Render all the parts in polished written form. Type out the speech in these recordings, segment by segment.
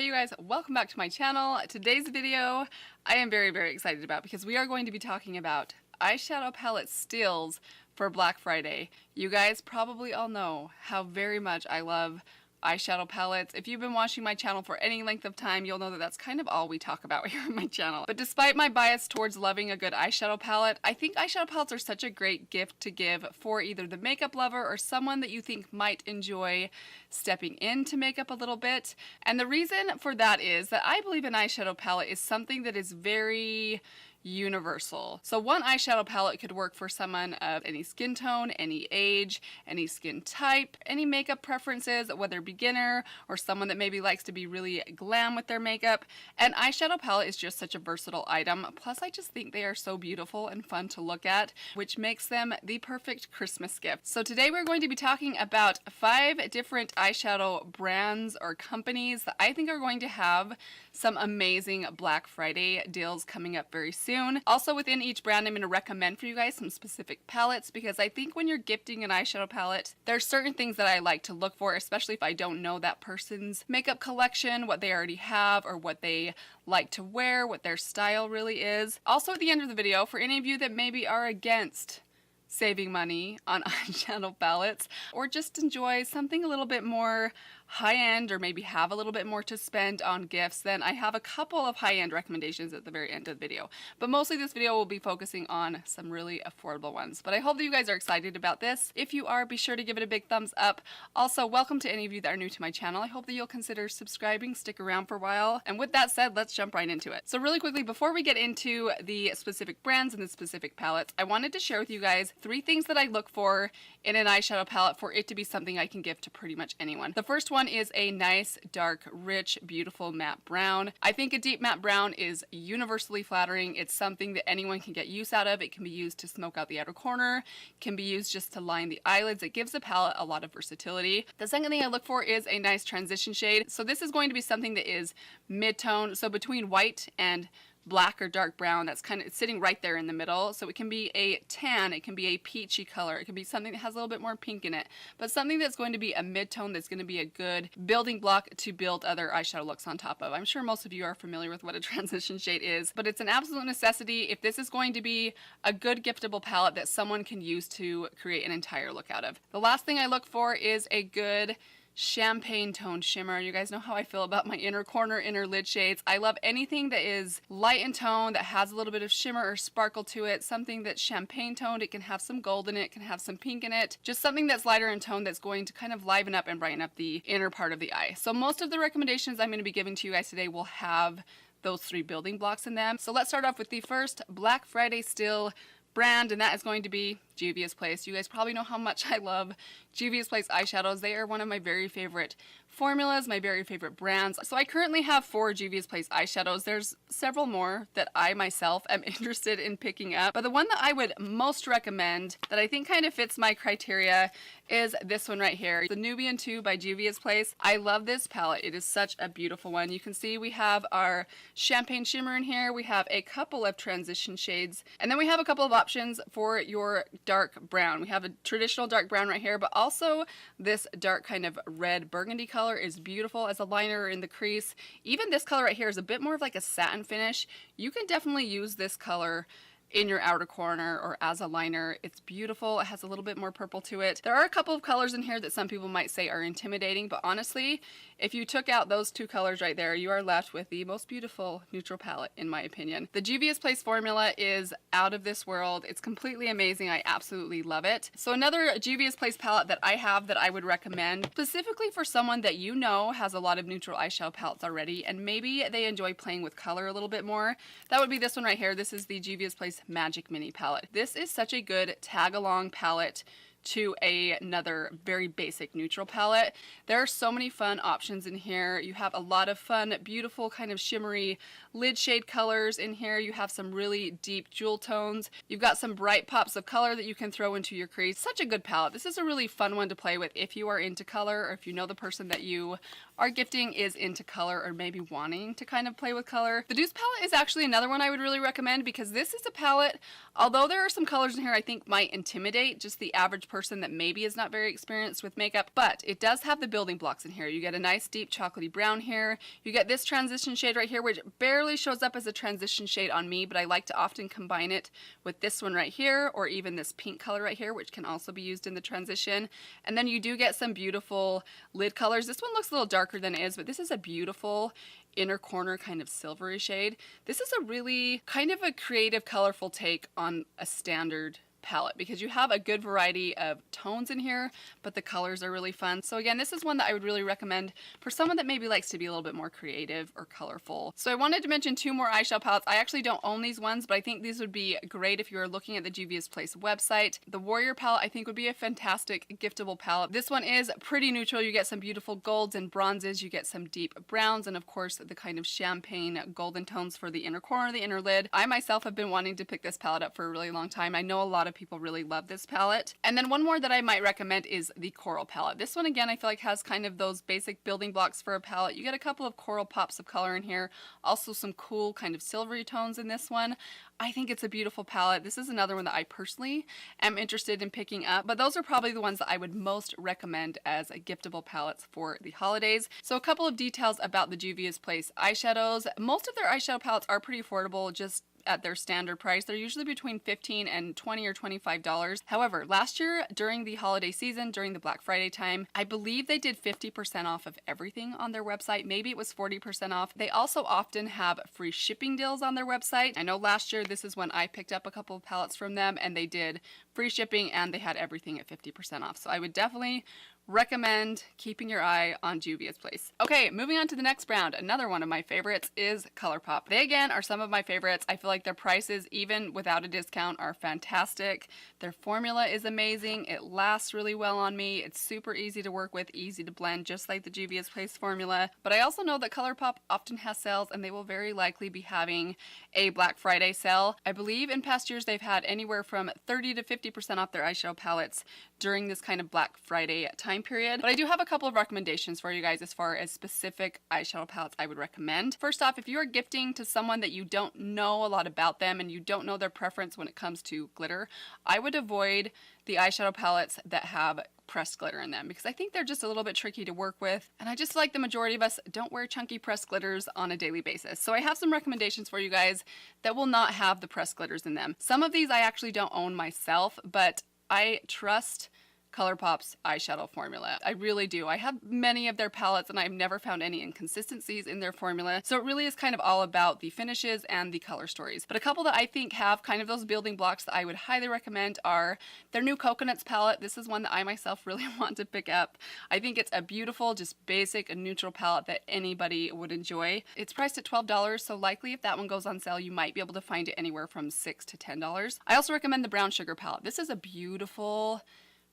Hey you guys, welcome back to my channel. Today's video I am very excited about because we are going to be talking about eyeshadow palette steals for Black Friday. You guys probably all know how very much I love eyeshadow palettes. If you've been watching my channel for any length of time, you'll know that that's kind of all we talk about here on my channel. But despite my bias towards loving a good eyeshadow palette, I think eyeshadow palettes are such a great gift to give for either the makeup lover or someone that you think might enjoy stepping into makeup a little bit. And the reason for that is that I believe an eyeshadow palette is something that is very universal. So one eyeshadow palette could work for someone of any skin tone, any age, any skin type, any makeup preferences, whether beginner or someone that maybe likes to be really glam with their makeup. An eyeshadow palette is just such a versatile item. Plus I just think they are so beautiful and fun to look at, which makes them the perfect Christmas gift. So today we're going to be talking about 5 different eyeshadow brands or companies that I think are going to have some amazing Black Friday deals coming up very soon. Also within each brand I'm going to recommend for you guys some specific palettes because I think when you're gifting an eyeshadow palette, there's certain things that I like to look for, especially if I don't know that person's makeup collection, what they already have or what they like to wear, what their style really is. Also at the end of the video, for any of you that maybe are against saving money on eyeshadow palettes or just enjoy something a little bit more high-end or maybe have a little bit more to spend on gifts, then I have a couple of high-end recommendations at the very end of the video. But mostly this video will be focusing on some really affordable ones. But I hope that you guys are excited about this. If you are, be sure to give it a big thumbs up. Also, welcome to any of you that are new to my channel. I hope that you'll consider subscribing, stick around for a while. And with that said, let's jump right into it. So really quickly, before we get into the specific brands and the specific palettes, I wanted to share with you guys 3 things that I look for in an eyeshadow palette for it to be something I can give to pretty much anyone. The first one is a nice, dark, rich, beautiful matte brown. I think a deep matte brown is universally flattering. It's something that anyone can get use out of. It can be used to smoke out the outer corner, can be used just to line the eyelids. It gives the palette a lot of versatility. The second thing I look for is a nice transition shade. So this is going to be something that is mid-tone, so between white and black or dark brown. That's kind of sitting right there in the middle. So it can be a tan, it can be a peachy color, it can be something that has a little bit more pink in it, but something that's going to be a mid-tone that's going to be a good building block to build other eyeshadow looks on top of. I'm sure most of you are familiar with what a transition shade is, but it's an absolute necessity if this is going to be a good giftable palette that someone can use to create an entire look out of. The last thing I look for is a good champagne tone shimmer. You guys know how I feel about my inner corner, inner lid shades. I love anything that is light in tone, that has a little bit of shimmer or sparkle to it, something that's champagne toned. It can have some gold in it, it can have some pink in it, just something that's lighter in tone that's going to kind of liven up and brighten up the inner part of the eye. So most of the recommendations I'm going to be giving to you guys today will have those 3 building blocks in them. So let's start off with the first Black Friday steal brand, and that is going to be Juvia's Place. You guys probably know how much I love Juvia's Place eyeshadows. They are one of my very favorite formulas, my very favorite brands. So I currently have 4 Juvia's Place eyeshadows. There's several more that I myself am interested in picking up, but the one that I would most recommend that I think kind of fits my criteria is this one right here, the Nubian 2 by Juvia's Place. I love this palette. It is such a beautiful one. You can see we have our champagne shimmer in here. We have a couple of transition shades, and then we have a couple of options for your dark brown. We have a traditional dark brown right here, but also this dark kind of red burgundy color is beautiful as a liner in the crease. Even this color right here is a bit more of like a satin finish. You can definitely use this color in your outer corner or as a liner. It's beautiful. It has a little bit more purple to it. There are a couple of colors in here that some people might say are intimidating, but honestly, if you took out those 2 colors right there, you are left with the most beautiful neutral palette, in my opinion. The Juvia's Place formula is out of this world. It's completely amazing. I absolutely love it. So another Juvia's Place palette that I have that I would recommend, specifically for someone that you know has a lot of neutral eyeshadow palettes already, and maybe they enjoy playing with color a little bit more, that would be this one right here. This is the Juvia's Place Magic Mini palette. This is such a good tag-along palette to another very basic neutral palette. There are so many fun options in here. You have a lot of fun, beautiful kind of shimmery lid shade colors in here. You have some really deep jewel tones. You've got some bright pops of color that you can throw into your crease. Such a good palette. This is a really fun one to play with if you are into color, or if you know the person that you are gifting is into color or maybe wanting to kind of play with color. The Deuce palette is actually another one I would really recommend because this is a palette, although there are some colors in here I think might intimidate just the average person that maybe is not very experienced with makeup, but it does have the building blocks in here. You get a nice deep chocolatey brown here. You get this transition shade right here, which barely shows up as a transition shade on me, but I like to often combine it with this one right here, or even this pink color right here, which can also be used in the transition. And then you do get some beautiful lid colors. This one looks a little darker than it is, but this is a beautiful inner corner kind of silvery shade. This is a really kind of a creative, colorful take on a standard palette because you have a good variety of tones in here, but the colors are really fun. So again, this is one that I would really recommend for someone that maybe likes to be a little bit more creative or colorful. So I wanted to mention two more eyeshadow palettes. I actually don't own these ones, but I think these would be great if you are looking at the Juvia's Place website. The Warrior palette I think would be a fantastic giftable palette. This one is pretty neutral. You get some beautiful golds and bronzes, you get some deep browns, and of course the kind of champagne golden tones for the inner corner, the inner lid. I myself have been wanting to pick this palette up for a really long time. I know a lot of people really love this palette. And then one more that I might recommend is the Coral palette. This one again I feel like has kind of those basic building blocks for a palette. You get a couple of coral pops of color in here, also some cool kind of silvery tones in this one. I think it's a beautiful palette. This is another one that I personally am interested in picking up, but those are probably the ones that I would most recommend as giftable palettes for the holidays. So a couple of details about the Juvia's Place eyeshadows. Most of their eyeshadow palettes are pretty affordable, just at their standard price. They're usually between $15 and $20 or $25. However, last year during the holiday season, during the Black Friday time, I believe they did 50% off of everything on their website. Maybe it was 40% off. They also often have free shipping deals on their website. I know last year this is when I picked up a couple of palettes from them and they did free shipping and they had everything at 50% off. So I would definitely recommend keeping your eye on Juvia's Place. Okay, moving on to the next brand. Another one of my favorites is ColourPop. They again are some of my favorites. I feel like their prices, even without a discount, are fantastic. Their formula is amazing. It lasts really well on me. It's super easy to work with, easy to blend, just like the Juvia's Place formula. But I also know that ColourPop often has sales and they will very likely be having a Black Friday sale. I believe in past years they've had anywhere from 30 to 50% off their eyeshadow palettes during this kind of Black Friday time period. But I do have a couple of recommendations for you guys as far as specific eyeshadow palettes I would recommend. First off, if you are gifting to someone that you don't know a lot about them and you don't know their preference when it comes to glitter, I would avoid the eyeshadow palettes that have pressed glitter in them because I think they're just a little bit tricky to work with, and I just like the majority of us don't wear chunky pressed glitters on a daily basis. So I have some recommendations for you guys that will not have the pressed glitters in them. Some of these I actually don't own myself, but I trust ColourPop's eyeshadow formula. I really do. I have many of their palettes and I've never found any inconsistencies in their formula. So it really is kind of all about the finishes and the color stories. But a couple that I think have kind of those building blocks that I would highly recommend are their new Coconuts palette. This is one that I myself really want to pick up. I think it's a beautiful, just basic and neutral palette that anybody would enjoy. It's priced at $12, so likely if that one goes on sale, you might be able to find it anywhere from $6 to $10. I also recommend the Brown Sugar palette. This is a beautiful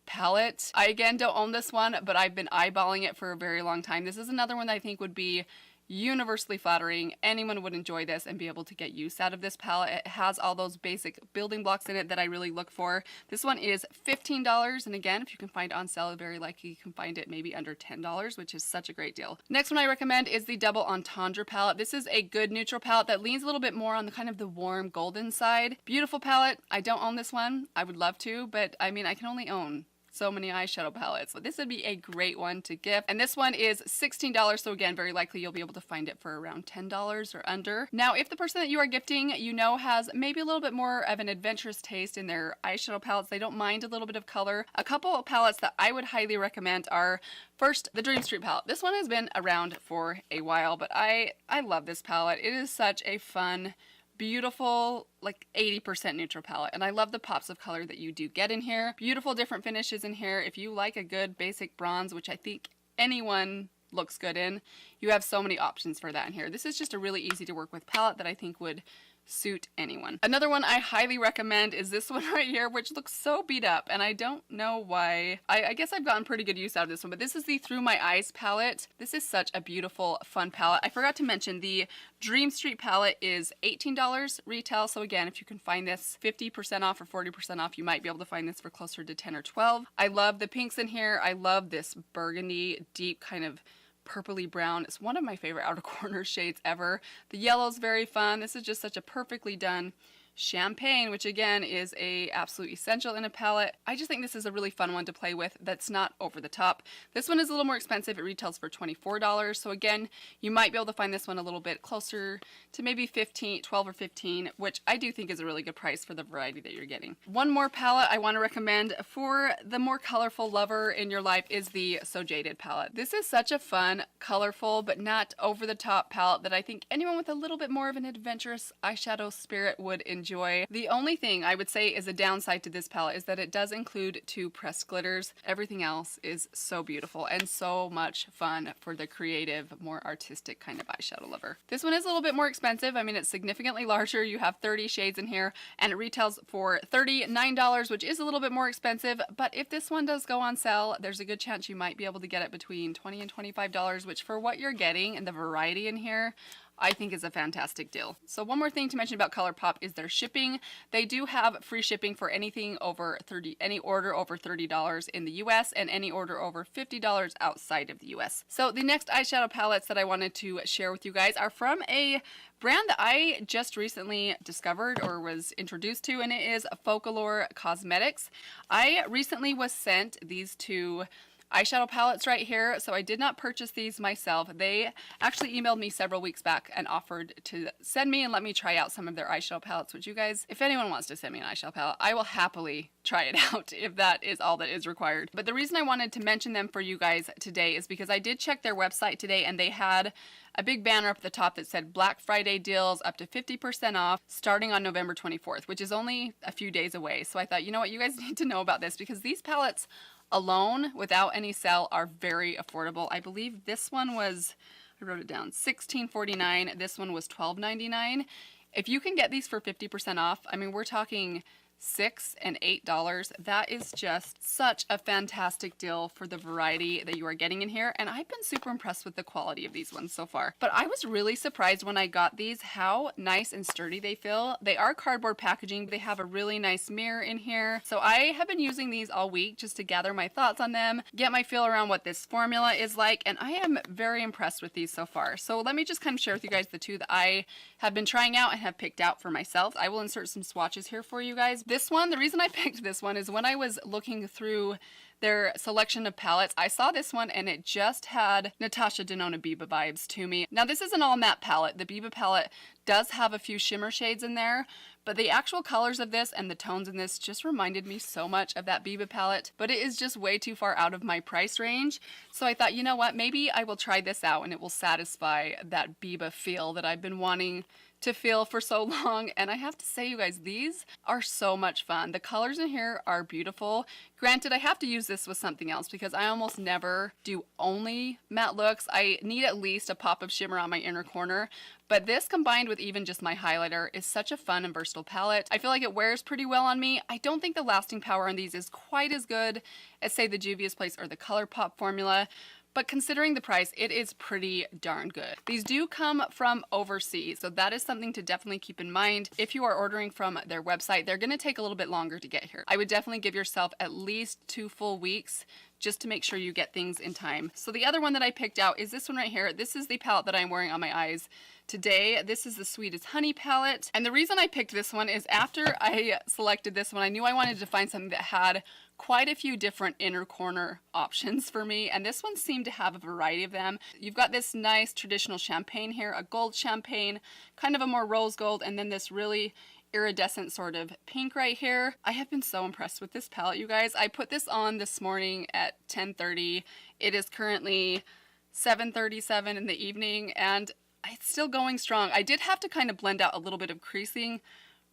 palette. I again don't own this one, but I've been eyeballing it for a very long time. This is another one that I think would be universally flattering. Anyone would enjoy this and be able to get use out of this palette. It has all those basic building blocks in it that I really look for. This one is $15, and again, if you can find it on sale, very likely you can find it maybe under $10, which is such a great deal. Next one I recommend is the Double Entendre palette. This is a good neutral palette that leans a little bit more on the kind of the warm golden side. Beautiful palette. I don't own this one. I would love to, but I mean, I can only own so many eyeshadow palettes. So this would be a great one to gift. And this one is $16. So again, very likely you'll be able to find it for around $10 or under. Now, if the person that you are gifting, you know, has maybe a little bit more of an adventurous taste in their eyeshadow palettes, they don't mind a little bit of color. A couple of palettes that I would highly recommend are, first, the Dream Street palette. This one has been around for a while, but I love this palette. It is such a fun, beautiful, like 80% neutral palette, and I love the pops of color that you do get in here. Beautiful different finishes in here. If you like a good basic bronze, which I think anyone looks good in, you have so many options for that in here. This is just a really easy to work with palette that I think would suit anyone. Another one I highly recommend is this one right here, which looks so beat up, and I don't know why. I guess I've gotten pretty good use out of this one, but this is the Through My Eyes palette. This is such a beautiful, fun palette. I forgot to mention the Dream Street palette is $18 retail, so again, if you can find this 50% off or 40% off, you might be able to find this for closer to 10 or 12. I love the pinks in here. I love this burgundy, deep kind of purpley brown. It's one of my favorite outer corner shades ever. The yellow's very fun. This is just such a perfectly done Champagne, which again is a absolute essential in a palette. I just think this is a really fun one to play with that's not over the top. This one is a little more expensive. It retails for $24. So again, you might be able to find this one a little bit closer to maybe 12 or 15, which I do think is a really good price for the variety that you're getting. One more palette I want to recommend for the more colorful lover in your life is the So Jaded palette. This is such a fun, colorful, but not over the top palette that I think anyone with a little bit more of an adventurous eyeshadow spirit would enjoy. The only thing I would say is a downside to this palette is that it does include 2 pressed glitters. Everything else is so beautiful and so much fun for the creative, more artistic kind of eyeshadow lover. This one is a little bit more expensive. I mean, it's significantly larger. You have 30 shades in here and it retails for $39, which is a little bit more expensive, but if this one does go on sale, there's a good chance you might be able to get it between $20 and $25, which for what you're getting and the variety in here, I think is a fantastic deal. So one more thing to mention about ColourPop is their shipping. They do have free shipping for anything over any order over $30 in the US and any order over $50 outside of the US. So the next eyeshadow palettes that I wanted to share with you guys are from a brand that I just recently discovered or was introduced to, and it is Focallure Cosmetics. I recently was sent these 2 eyeshadow palettes right here, so I did not purchase these myself. They actually emailed me several weeks back and offered to send me and let me try out some of their eyeshadow palettes, which you guys, if anyone wants to send me an eyeshadow palette, I will happily try it out if that is all that is required. But the reason I wanted to mention them for you guys today is because I did check their website today and they had a big banner up at the top that said Black Friday deals up to 50% off starting on November 24th, which is only a few days away. So I thought, you know what, you guys need to know about this because these palettes alone without any sale are very affordable. I believe this one was, I wrote it down, $16.49. This one was $12.99. If you can get these for 50% off, I mean, we're talking $6 and $8. That is just such a fantastic deal for the variety that you are getting in here, and I've been super impressed with the quality of these ones so far. But I was really surprised when I got these how nice and sturdy they feel. They are cardboard packaging, but they have a really nice mirror in here. So I have been using these all week just to gather my thoughts on them, get my feel around what this formula is like, and I am very impressed with these so far. So let me just kind of share with you guys the 2 that I have been trying out and have picked out for myself. I will insert some swatches here for you guys. This one, the reason I picked this one is when I was looking through their selection of palettes, I saw this one and it just had Natasha Denona Biba vibes to me. Now this is an all matte palette. The Biba palette does have a few shimmer shades in there, but the actual colors of this and the tones in this just reminded me so much of that Biba palette, but it is just way too far out of my price range. So I thought, you know what, maybe I will try this out and it will satisfy that Biba feel that I've been wanting to feel for so long. And I have to say, you guys, these are so much fun. The colors in here are beautiful. Granted, I have to use this with something else because I almost never do only matte looks. I need at least a pop of shimmer on my inner corner. But this combined with even just my highlighter is such a fun and versatile palette. I feel like it wears pretty well on me. I don't think the lasting power on these is quite as good as, say, the Juvia's Place or the ColourPop formula. But considering the price, it is pretty darn good. These do come from overseas, so that is something to definitely keep in mind. If you are ordering from their website, they're gonna take a little bit longer to get here. I would definitely give yourself at least 2 full weeks just to make sure you get things in time. So the other one that I picked out is this one right here. This is the palette that I'm wearing on my eyes today. This is the Sweet as Honey palette. And the reason I picked this one is after I selected this one, I knew I wanted to find something that had quite a few different inner corner options for me, and this one seemed to have a variety of them. You've got this nice traditional champagne here, a gold champagne, kind of a more rose gold, and then this really iridescent sort of pink right here. I have been so impressed with this palette, you guys. I put this on this morning at 10:30. It is currently 7:37 in the evening, and it's still going strong. I did have to kind of blend out a little bit of creasing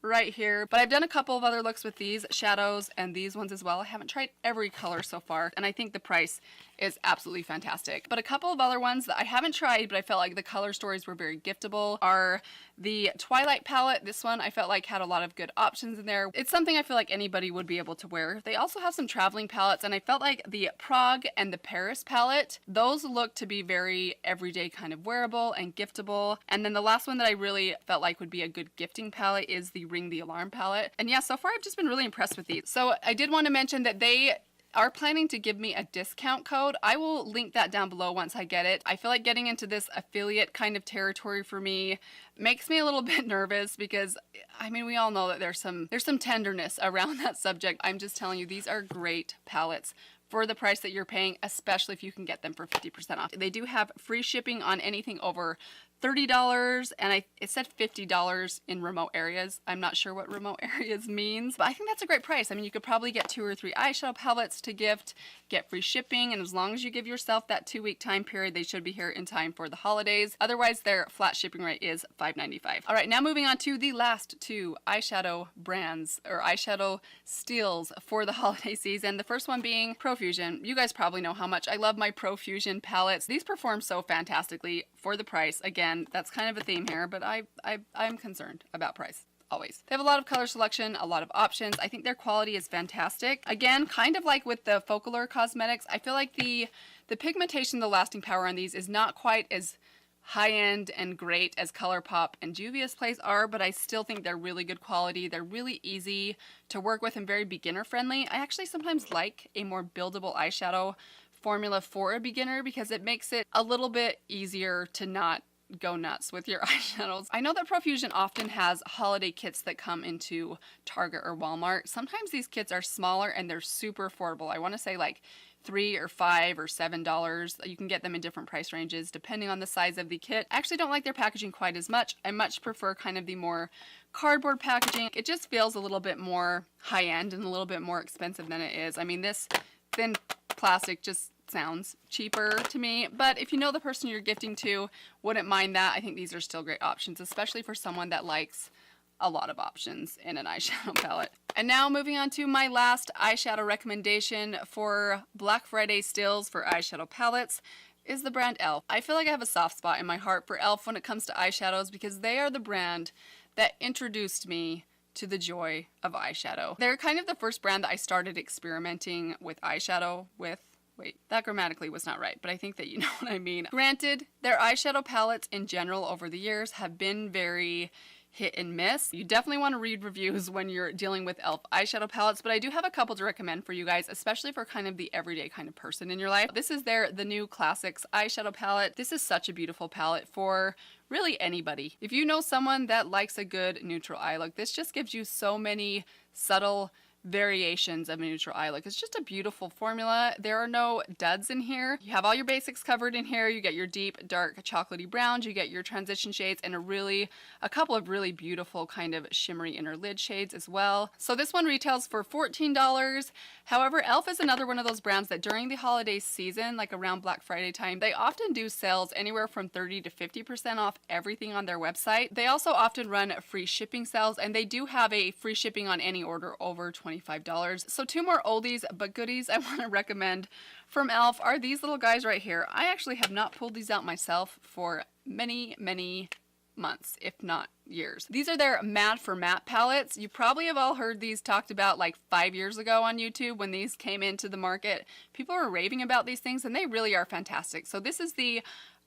right here, but I've done a couple of other looks with these shadows and these ones as well. I haven't tried every color so far, and I think the price is absolutely fantastic. But a couple of other ones that I haven't tried, but I felt like the color stories were very giftable, are the Twilight palette. This one I felt like had a lot of good options in there. It's something I feel like anybody would be able to wear. They also have some traveling palettes, and I felt like the Prague and the Paris palette, those look to be very everyday kind of wearable and giftable. And then the last one that I really felt like would be a good gifting palette is the Ring the Alarm palette. And yeah, so far I've just been really impressed with these. So I did want to mention that they are planning to give me a discount code. I will link that down below once I get it. I feel like getting into this affiliate kind of territory for me makes me a little bit nervous because, I mean, we all know that there's some tenderness around that subject. I'm just telling you, these are great palettes for the price that you're paying, especially if you can get them for 50% off. They do have free shipping on anything over $30, and it said $50 in remote areas. I'm not sure what remote areas means, but I think that's a great price. I mean, you could probably get 2 or 3 eyeshadow palettes to gift, get free shipping, and as long as you give yourself that 2-week time period, they should be here in time for the holidays. Otherwise, their flat shipping rate is $5.95. All right, now moving on to the last 2 eyeshadow brands, or eyeshadow steals for the holiday season. The first one being Profusion. You guys probably know how much I love my Profusion palettes. These perform so fantastically for the price. Again, that's kind of a theme here, but I'm concerned about price. Always. They have a lot of color selection, a lot of options. I think their quality is fantastic. Again, kind of like with the Focallure cosmetics, I feel like the pigmentation, the lasting power on these is not quite as high-end and great as ColourPop and Juvia's Place are, but I still think they're really good quality. They're really easy to work with and very beginner friendly. I actually sometimes like a more buildable eyeshadow formula for a beginner because it makes it a little bit easier to not go nuts with your eyeshadows. I know that Profusion often has holiday kits that come into Target or Walmart. Sometimes these kits are smaller and they're super affordable. I want to say like $3 or $5 or $7. You can get them in different price ranges depending on the size of the kit. I actually don't like their packaging quite as much. I much prefer kind of the more cardboard packaging. It just feels a little bit more high-end and a little bit more expensive than it is. I mean, this thin plastic just sounds cheaper to me, but if you know the person you're gifting to, wouldn't mind that. I think these are still great options, especially for someone that likes a lot of options in an eyeshadow palette. And now moving on to my last eyeshadow recommendation for Black Friday stills for eyeshadow palettes is the brand e.l.f. I feel like I have a soft spot in my heart for e.l.f. when it comes to eyeshadows because they are the brand that introduced me to the joy of eyeshadow. They're kind of the first brand that I started experimenting with eyeshadow with. Wait, that grammatically was not right, but I think that you know what I mean. Granted, their eyeshadow palettes in general over the years have been very hit and miss. You definitely want to read reviews when you're dealing with e.l.f. eyeshadow palettes, but I do have a couple to recommend for you guys, especially for kind of the everyday kind of person in your life. This is the new Classics eyeshadow palette. This is such a beautiful palette for really anybody. If you know someone that likes a good neutral eye look, this just gives you so many subtle variations of a neutral eye look. It's just a beautiful formula. There are no duds in here. You have all your basics covered in here. You get your deep, dark, chocolatey browns. You get your transition shades and a couple of really beautiful kind of shimmery inner lid shades as well. So this one retails for $14. However, e.l.f. is another one of those brands that during the holiday season, like around Black Friday time, they often do sales anywhere from 30 to 50% off everything on their website. They also often run free shipping sales, and they do have a free shipping on any order over $25. So 2 more oldies but goodies I want to recommend from e.l.f. are these little guys right here. I actually have not pulled these out myself for many months, if not years. These are their Matte for Matte palettes. You probably have all heard these talked about like 5 years ago on YouTube when these came into the market. People were raving about these things and they really are fantastic. So this is the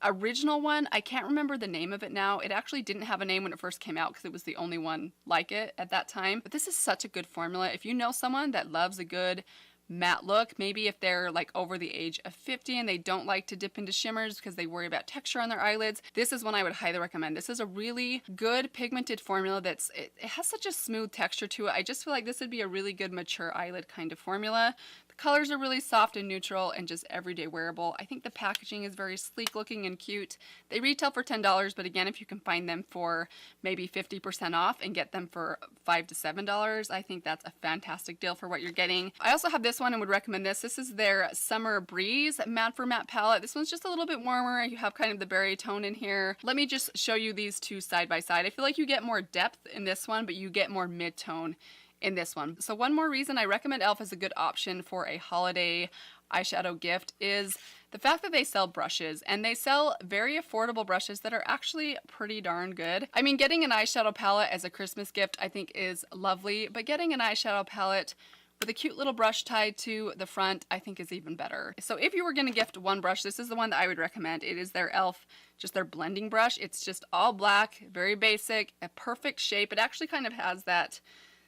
original one. I can't remember the name of it now. It actually didn't have a name when it first came out because it was the only one like it at that time. But this is such a good formula. If you know someone that loves a good matte look, maybe if they're like over the age of 50 and they don't like to dip into shimmers because they worry about texture on their eyelids, this is one I would highly recommend. This is a really good pigmented formula it has such a smooth texture to it. I just feel like this would be a really good mature eyelid kind of formula. The colors are really soft and neutral and just everyday wearable. I think the packaging is very sleek looking and cute. They retail for $10, but again, if you can find them for maybe 50% off and get them for $5 to $7, I think that's a fantastic deal for what you're getting. I also have this one and would recommend this. This is their Summer Breeze Matte for Matte palette. This one's just a little bit warmer. You have kind of the berry tone in here. Let me just show you these two side by side. I feel like you get more depth in this one, but you get more mid-tone in this one. So one more reason I recommend e.l.f. as a good option for a holiday eyeshadow gift is the fact that they sell brushes, and they sell very affordable brushes that are actually pretty darn good. I mean, getting an eyeshadow palette as a Christmas gift I think is lovely, but getting an eyeshadow palette with a cute little brush tied to the front I think is even better. So if you were going to gift one brush, this is the one that I would recommend. It is their e.l.f. just their blending brush. It's just all black, very basic, a perfect shape. It actually kind of has that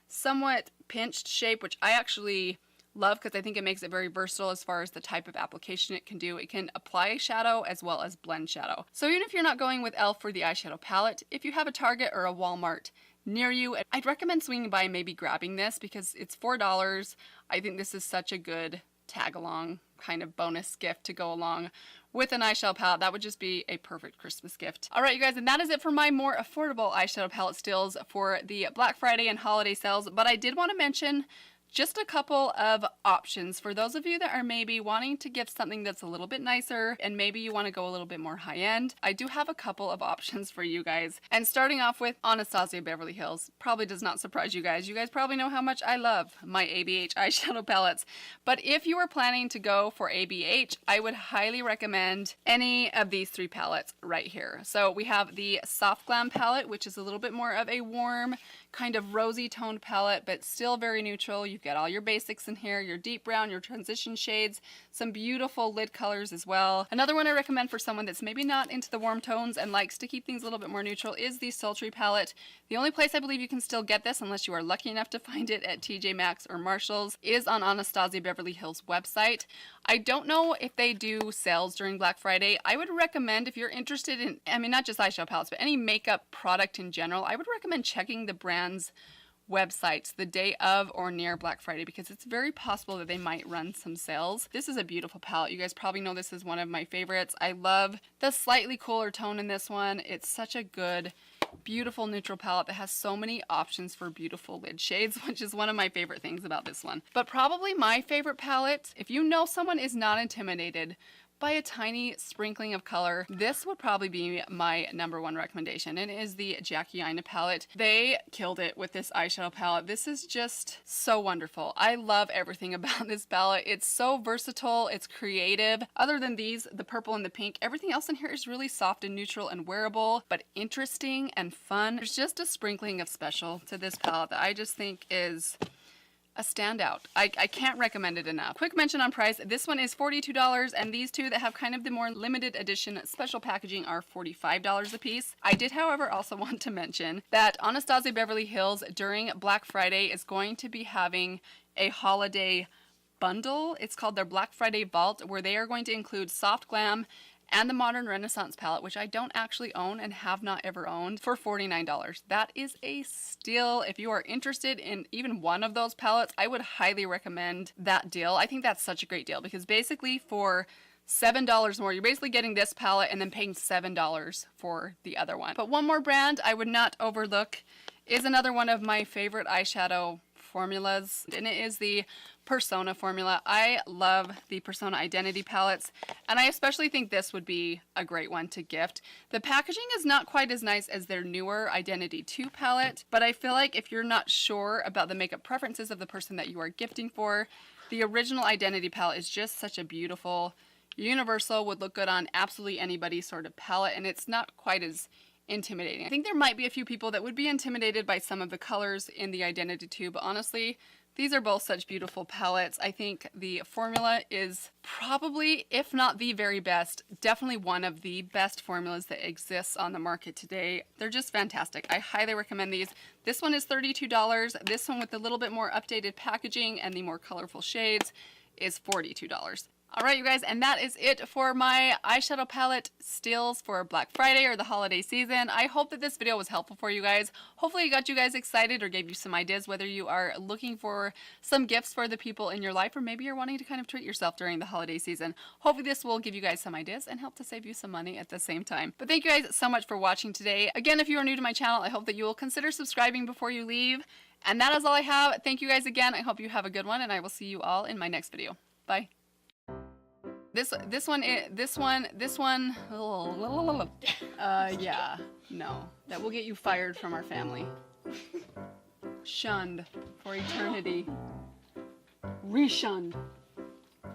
somewhat pinched shape, which I actually love because I think it makes it very versatile as far as the type of application it can do. It can apply shadow as well as blend shadow. So even if you're not going with e.l.f. for the eyeshadow palette, if you have a Target or a Walmart near you, I'd recommend swinging by and maybe grabbing this because it's $4. I think this is such a good tag along kind of bonus gift to go along with an eyeshadow palette. That would just be a perfect Christmas gift. All right, you guys, and that is it for my more affordable eyeshadow palette steals for the Black Friday and holiday sales. But I did want to mention just a couple of options for those of you that are maybe wanting to gift something that's a little bit nicer and maybe you want to go a little bit more high end. I do have a couple of options for you guys. And starting off with Anastasia Beverly Hills. Probably does not surprise you guys. You guys probably know how much I love my ABH eyeshadow palettes. But if you are planning to go for ABH, I would highly recommend any of these three palettes right here. So we have the Soft Glam palette, which is a little bit more of a warm, kind of rosy toned palette, but still very neutral. You've got all your basics in here, your deep brown, your transition shades, some beautiful lid colors as well. Another one I recommend for someone that's maybe not into the warm tones and likes to keep things a little bit more neutral is the Sultry palette. The only place I believe you can still get this, unless you are lucky enough to find it at TJ Maxx or Marshall's, is on Anastasia Beverly Hills website. I don't know if they do sales during Black Friday. I would recommend, if you're interested in, I mean, not just eyeshadow palettes, but any makeup product in general, I would recommend checking the brand's websites the day of or near Black Friday because it's very possible that they might run some sales. This is a beautiful palette. You guys probably know this is one of my favorites. I love the slightly cooler tone in this one. It's such a good, beautiful neutral palette that has so many options for beautiful lid shades, which is one of my favorite things about this one. But probably my favorite palette, if you know someone is not intimidated by a tiny sprinkling of color, this would probably be my #1 recommendation. It is the Jackie Aina palette. They killed it with this eyeshadow palette. This is just so wonderful. I love everything about this palette. It's so versatile, it's creative. Other than these, the purple and the pink, everything else in here is really soft and neutral and wearable, but interesting and fun. There's just a sprinkling of special to this palette that I just think is a standout. I can't recommend it enough. Quick mention on price. This one is $42 and these two that have kind of the more limited edition special packaging are $45 a piece. I did, however, also want to mention that Anastasia Beverly Hills during Black Friday is going to be having a holiday bundle. It's called their Black Friday Vault, where they are going to include Soft Glam and the Modern Renaissance palette, which I don't actually own and have not ever owned, for $49. That is a steal. If you are interested in even one of those palettes, I would highly recommend that deal. I think that's such a great deal because basically for $7 more, you're basically getting this palette and then paying $7 for the other one. But one more brand I would not overlook is another one of my favorite eyeshadow formulas, and it is the Persona formula. I love the Persona Identity palettes, and I especially think this would be a great one to gift. The packaging is not quite as nice as their newer Identity 2 palette, but I feel like if you're not sure about the makeup preferences of the person that you are gifting for, the original Identity palette is just such a beautiful, universal, would look good on absolutely anybody sort of palette, and it's not quite as intimidating. I think there might be a few people that would be intimidated by some of the colors in the Identity 2, but honestly, these are both such beautiful palettes. I think the formula is probably, if not the very best, definitely one of the best formulas that exists on the market today. They're just fantastic. I highly recommend these. This one is $32. This one with a little bit more updated packaging and the more colorful shades is $42. All right, you guys, and that is it for my eyeshadow palette steals for Black Friday or the holiday season. I hope that this video was helpful for you guys. Hopefully it got you guys excited or gave you some ideas, whether you are looking for some gifts for the people in your life or maybe you're wanting to kind of treat yourself during the holiday season. Hopefully this will give you guys some ideas and help to save you some money at the same time. But thank you guys so much for watching today. Again, if you are new to my channel, I hope that you will consider subscribing before you leave. And that is all I have. Thank you guys again. I hope you have a good one, and I will see you all in my next video. Bye. Yeah, no, that will get you fired from our family. Shunned for eternity. Reshunned.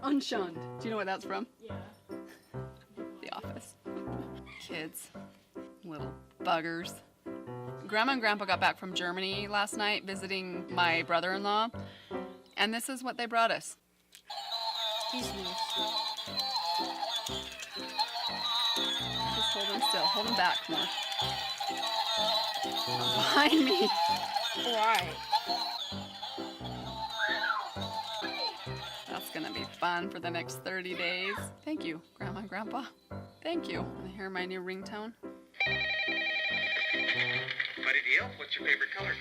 Unshunned. Do you know what that's from? Yeah. The Office. Kids. Little buggers. Grandma and Grandpa got back from Germany last night visiting my brother-in-law, and this is what they brought us. He's loose. Just hold him still. Hold him back more. Behind me. Why? on for the next 30 days. Thank you, Grandma and Grandpa. Thank you. Want to hear my new ringtone? Buddy deal, what's your favorite color?